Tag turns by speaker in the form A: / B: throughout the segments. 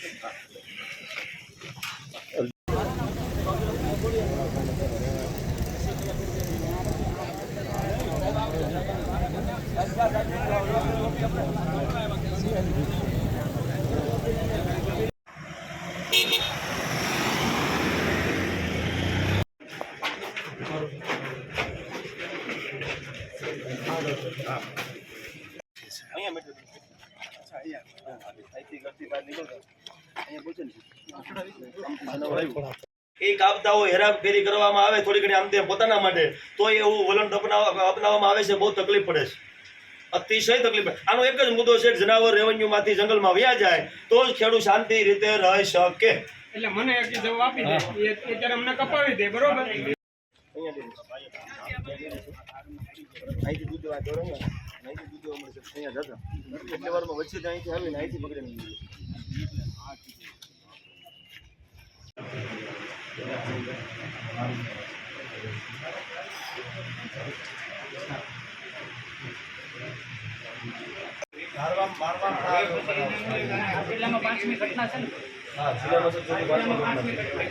A: એક આપદાઓ હેરાફેરી કરવામાં આવે થોડી ઘણી આમ તેમ પોતાના માટે તો એવું વલણ અપનાવવામાં આવે છે, બહુ તકલીફ પડે છે, અતિશય તકલીફ. આનો એક જ મુદ્દો છે, જનાવર રેવન્યુ માંથી જંગલમાં વયા જાય તો જ ખેડૂત શાંતિ રીતે રહી શકે.
B: એટલે મને એક જવાબ આપી દે, અત્યારે અમને કપાવી દે, બરોબર?
A: અહીંથી દૂધ વાળો ને અહીંથી દૂધ મળશે અહીંયા જતા એટલે વારમાં વચ્ચે અહીંથી આવીને અહીંથી પકડીને
B: જિલ્લામાં 5મી ઘટના છે ને?
A: હા, જિલ્લામાં સૌથી 5મી ઘટના.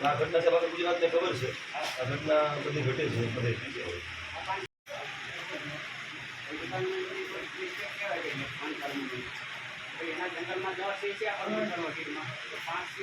A: આ ઘટના છે ગુજરાતને ખબર છે, આ ઘટના બધી ઘટે છે બધે.
B: એના જંગલમાં 10 છે, 5 છે